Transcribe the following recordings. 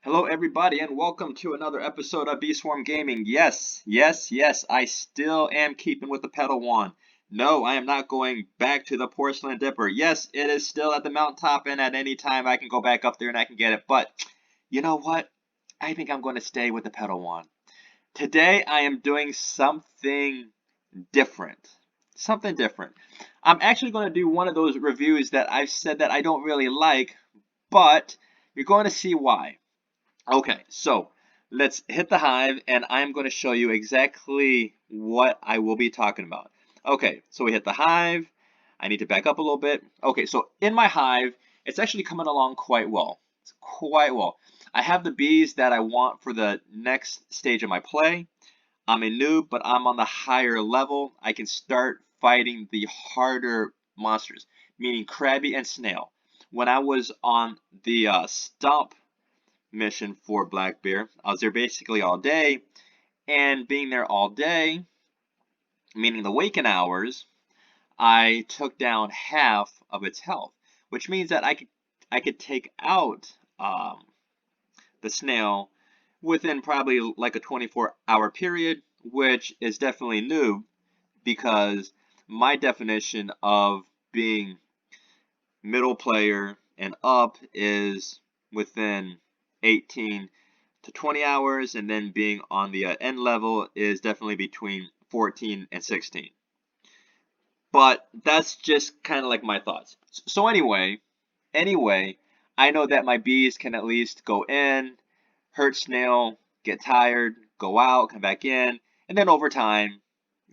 Hello, everybody, and welcome to another episode of Swarm Gaming. Yes, I still am keeping with the pedal wand. No, I am not going back to the porcelain dipper. Yes, it is still at the mountaintop, and at any time I can go back up there and I can get it. But you know what? I think I'm going to stay with the pedal wand. Today I am doing something different. Something different. I'm actually going to do one of those reviews that I've said that I don't really like, but you're going to see why. Okay, so let's hit the hive and I'm going to show you exactly what I will be talking about. Okay, so we hit the hive. I need to back up a little bit. Okay, so in my hive, it's actually coming along quite well. It's quite well. I have the bees that I want for the next stage of my play. I'm a noob, but I'm on the higher level. I can start fighting the harder monsters, meaning crabby and snail. When I was on the stump mission for Black Bear. I was there basically all day, and being there all day, meaning the waking hours, I took down half of its health, which means that I could take out the snail within probably like a 24-hour period, which is definitely new because my definition of being middle player and up is within 18 to 20 hours, and then being on the end level is definitely between 14 and 16. But that's just kind of like my thoughts. So anyway, I know that my bees can at least go in, hurt snail, get tired, go out, come back in, and then over time,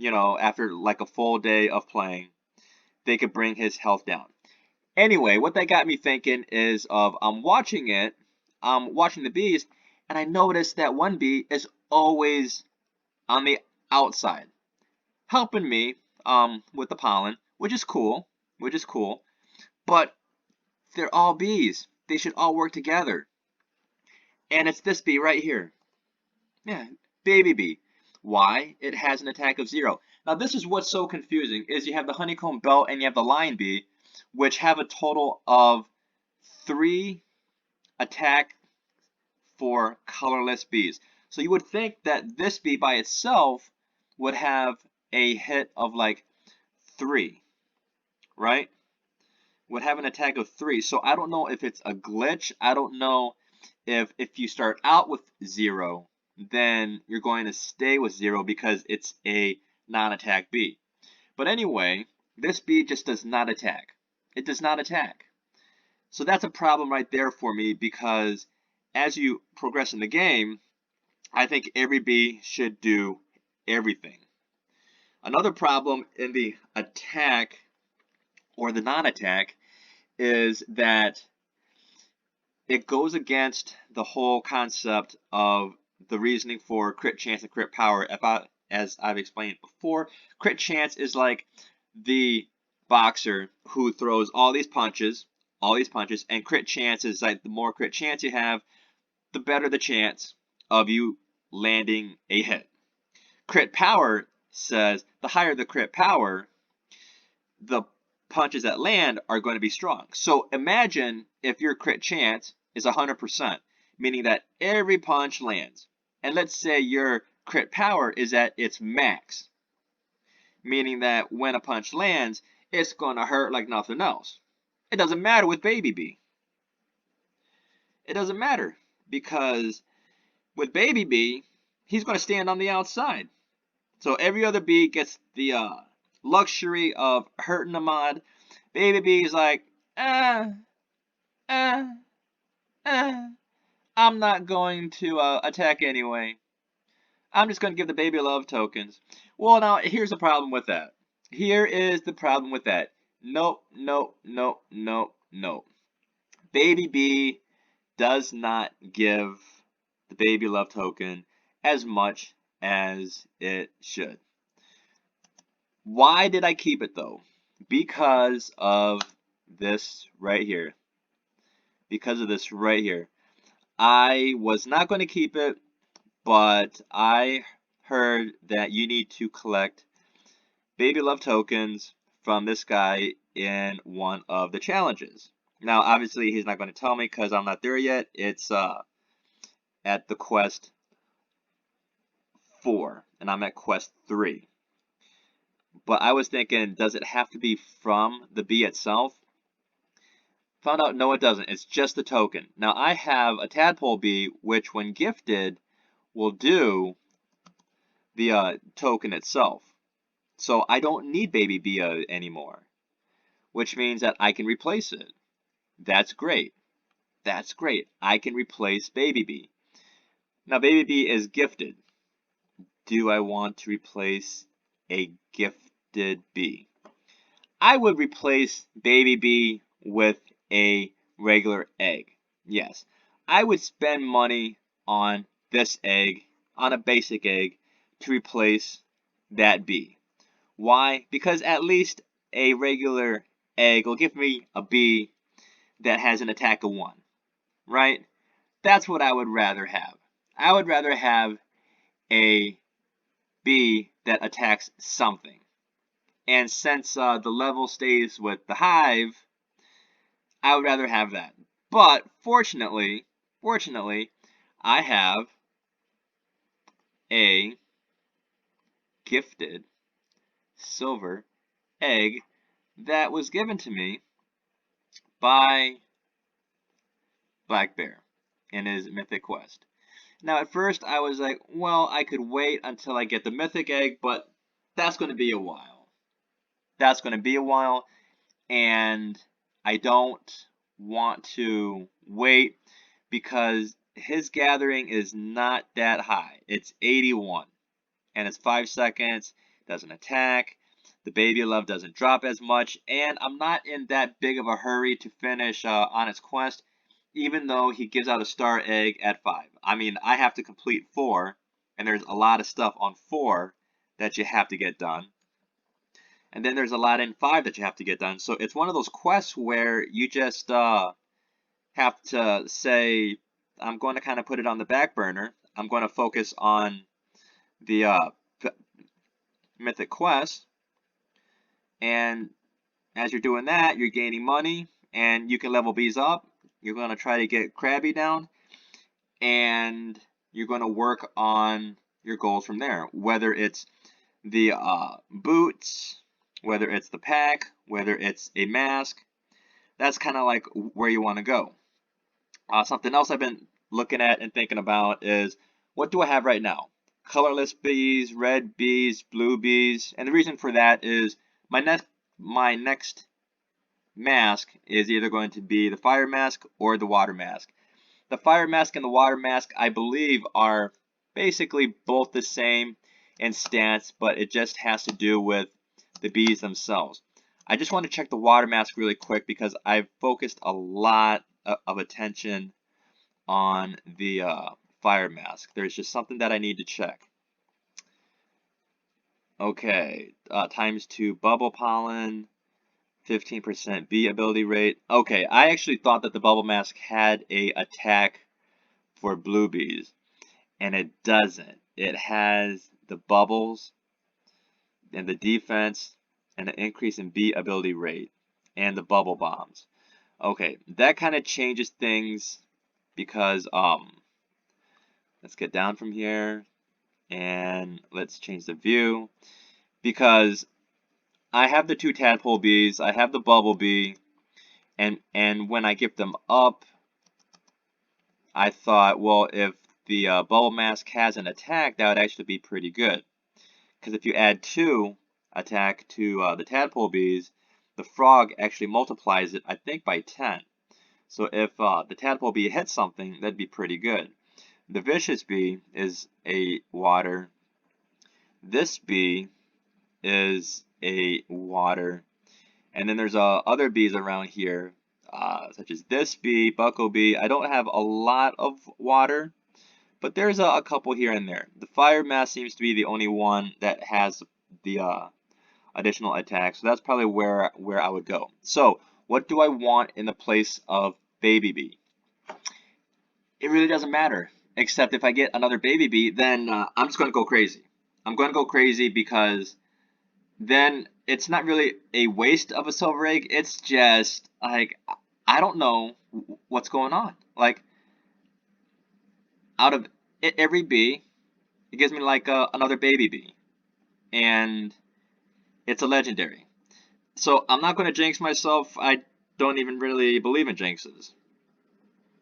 after like a full day of playing, they could bring his health down. Anyway, what that got me thinking is of I'm watching the bees, and I noticed that one bee is always on the outside, helping me with the pollen, which is cool, but they're all bees. They should all work together. And it's this bee right here. Yeah, baby bee. Why? It has an attack of 0. Now this is what's so confusing is you have the honeycomb belt and you have the lion bee, which have a total of 3 attack for colorless bees. So you would think that this bee by itself would have a hit of like 3, right? Would have an attack of 3. So I don't know if it's a glitch. I don't know if you start out with 0, then you're going to stay with 0 because it's a non-attack bee. But anyway, this bee just does not attack. It does not attack. So that's a problem right there for me because as you progress in the game, I think every bee should do everything. Another problem in the attack or the non-attack is that it goes against the whole concept of the reasoning for crit chance and crit power. As I've explained before, crit chance is like the boxer who throws all these punches, and crit chance is like the more crit chance you have, the better the chance of you landing a hit. Crit power says the higher the crit power, the punches that land are going to be strong. So imagine if your crit chance is 100%, meaning that every punch lands. And let's say your crit power is at its max, meaning that when a punch lands, it's going to hurt like nothing else. It doesn't matter with Baby Bee. It doesn't matter because with Baby Bee, he's going to stand on the outside. So every other bee gets the luxury of hurting the mod. Baby Bee's like, uh, uh, I'm not going to attack anyway. I'm just going to give the baby love tokens. Well, now, here's the problem with that. Here is the problem with that. Nope, nope, nope, nope, nope. Baby Bee does not give the baby love token as much as it should. Why did I keep it though? Because of this right here. Because of this right here. I was not going to keep it, but I heard that you need to collect baby love tokens from this guy in one of the challenges. Now, obviously, he's not going to tell me because I'm not there yet. It's at the quest 4, and I'm at quest 3. But I was thinking, does it have to be from the bee itself? Found out no, it doesn't. It's just the token. Now I have a tadpole bee, which when gifted will do the token itself. So I don't need baby bee anymore, which means that I can replace it. That's great. That's great. I can replace baby bee. Now baby bee is gifted. Do I want to replace a gifted bee? I would replace baby bee with a regular egg. Yes, I would spend money on this egg, on a basic egg, to replace that bee. Why? Because at least a regular egg will give me a bee that has an attack of 1, right? That's what I would rather have. I would rather have a bee that attacks something. And since the level stays with the hive, I would rather have that. But fortunately, I have a gifted silver egg that was given to me by Black Bear in his mythic quest. Now at first I was like, well, I could wait until I get the mythic egg, but that's going to be a while. That's going to be a while, and I don't want to wait because his gathering is not that high. It's 81, and it's 5 seconds, doesn't attack, the baby love doesn't drop as much, and I'm not in that big of a hurry to finish on its quest, even though he gives out a star egg at 5. I mean, I have to complete 4, and there's a lot of stuff on 4 that you have to get done. And then there's a lot in 5 that you have to get done. So it's one of those quests where you just have to say, I'm going to kind of put it on the back burner. I'm going to focus on the mythic quest. And as you're doing that, you're gaining money, and you can level bees up. You're going to try to get Krabby down, and you're going to work on your goals from there. Whether it's the boots, whether it's the pack, whether it's a mask, that's kind of like where you want to go. Something else I've been looking at and thinking about is, what do I have right now? Colorless bees, red bees, blue bees, and the reason for that is my next mask is either going to be the fire mask or the water mask. The fire mask and the water mask, I believe, are basically both the same in stance, but it just has to do with the bees themselves. I just want to check the water mask really quick because I've focused a lot of attention on the fire mask. There's just something that I need to check. Okay, ×2 bubble pollen, 15% bee ability rate. Okay, I actually thought that the bubble mask had a attack for blue bees, and it doesn't. It has the bubbles and the defense and the increase in bee ability rate and the bubble bombs. Okay, that kind of changes things because let's get down from here and let's change the view, because I have the 2 tadpole bees, I have the bubble bee, and when I gift them up, I thought, well, if the bubble mask has an attack, that would actually be pretty good. Because if you add 2 attack to the tadpole bees, the frog actually multiplies it, I think, by 10. So if the tadpole bee hits something, that'd be pretty good. The vicious bee is a water. This bee is a water. And then there's other bees around here, such as this bee, bucko bee. I don't have a lot of water, but there's a couple here and there. The fire mask seems to be the only one that has the additional attack, so that's probably where I would go. So what do I want in the place of baby bee? It really doesn't matter, except if I get another baby bee, then I'm just going to go crazy. I'm going to go crazy because then it's not really a waste of a silver egg. It's just like, I don't know what's going on. Like, out of every bee, it gives me like another baby bee, and it's a legendary. So I'm not going to jinx myself. I don't even really believe in jinxes.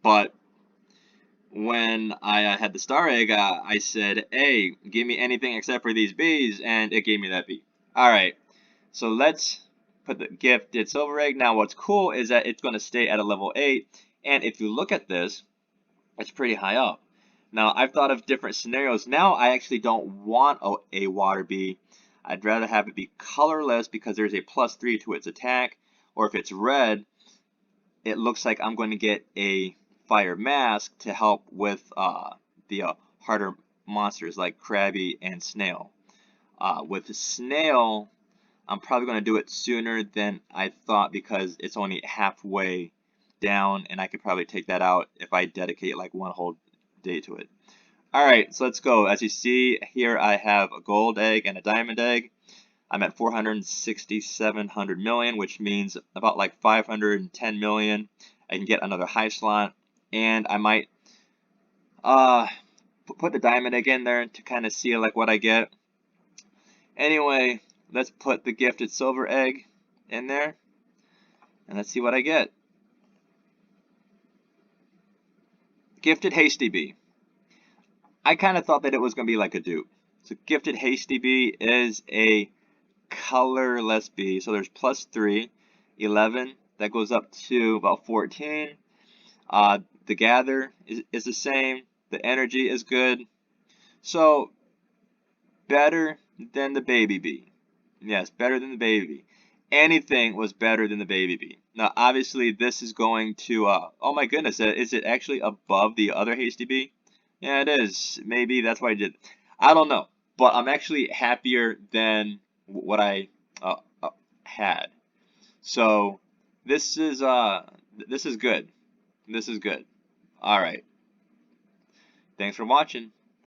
But when I had the star egg, I said, hey, give me anything except for these bees, and it gave me that bee. Alright, so let's put the gifted silver egg. Now what's cool is that it's going to stay at a level 8, and if you look at this, it's pretty high up. Now I've thought of different scenarios. Now I actually don't want a water bee. I'd rather have it be colorless because there's a +3 to its attack, or if it's red, it looks like I'm going to get a fire mask to help with the harder monsters like Krabby and Snail. With Snail, I'm probably going to do it sooner than I thought because it's only halfway down, and I could probably take that out if I dedicate like one whole day to it. Alright, so let's go. As you see here, I have a gold egg and a diamond egg. I'm at 467 million, which means about like 510 million. I can get another high slot, and I might uh put the diamond egg in there to kind of see like what I get. Anyway, let's put the gifted silver egg in there, and let's see what I get. Gifted hasty bee. I kind of thought that it was going to be like a dupe. So gifted hasty bee is a colorless bee. So there's +3, 11. That goes up to about 14. The gather is the same. The energy is good. So better than the baby bee. Yes, better than the baby bee. Anything was better than the baby bee. Now, obviously, this is going to, oh my goodness, is it actually above the other hasty bee? Yeah, it is. Maybe that's why I did. I don't know. But I'm actually happier than what I had. So this is good. This is good. All right. Thanks for watching.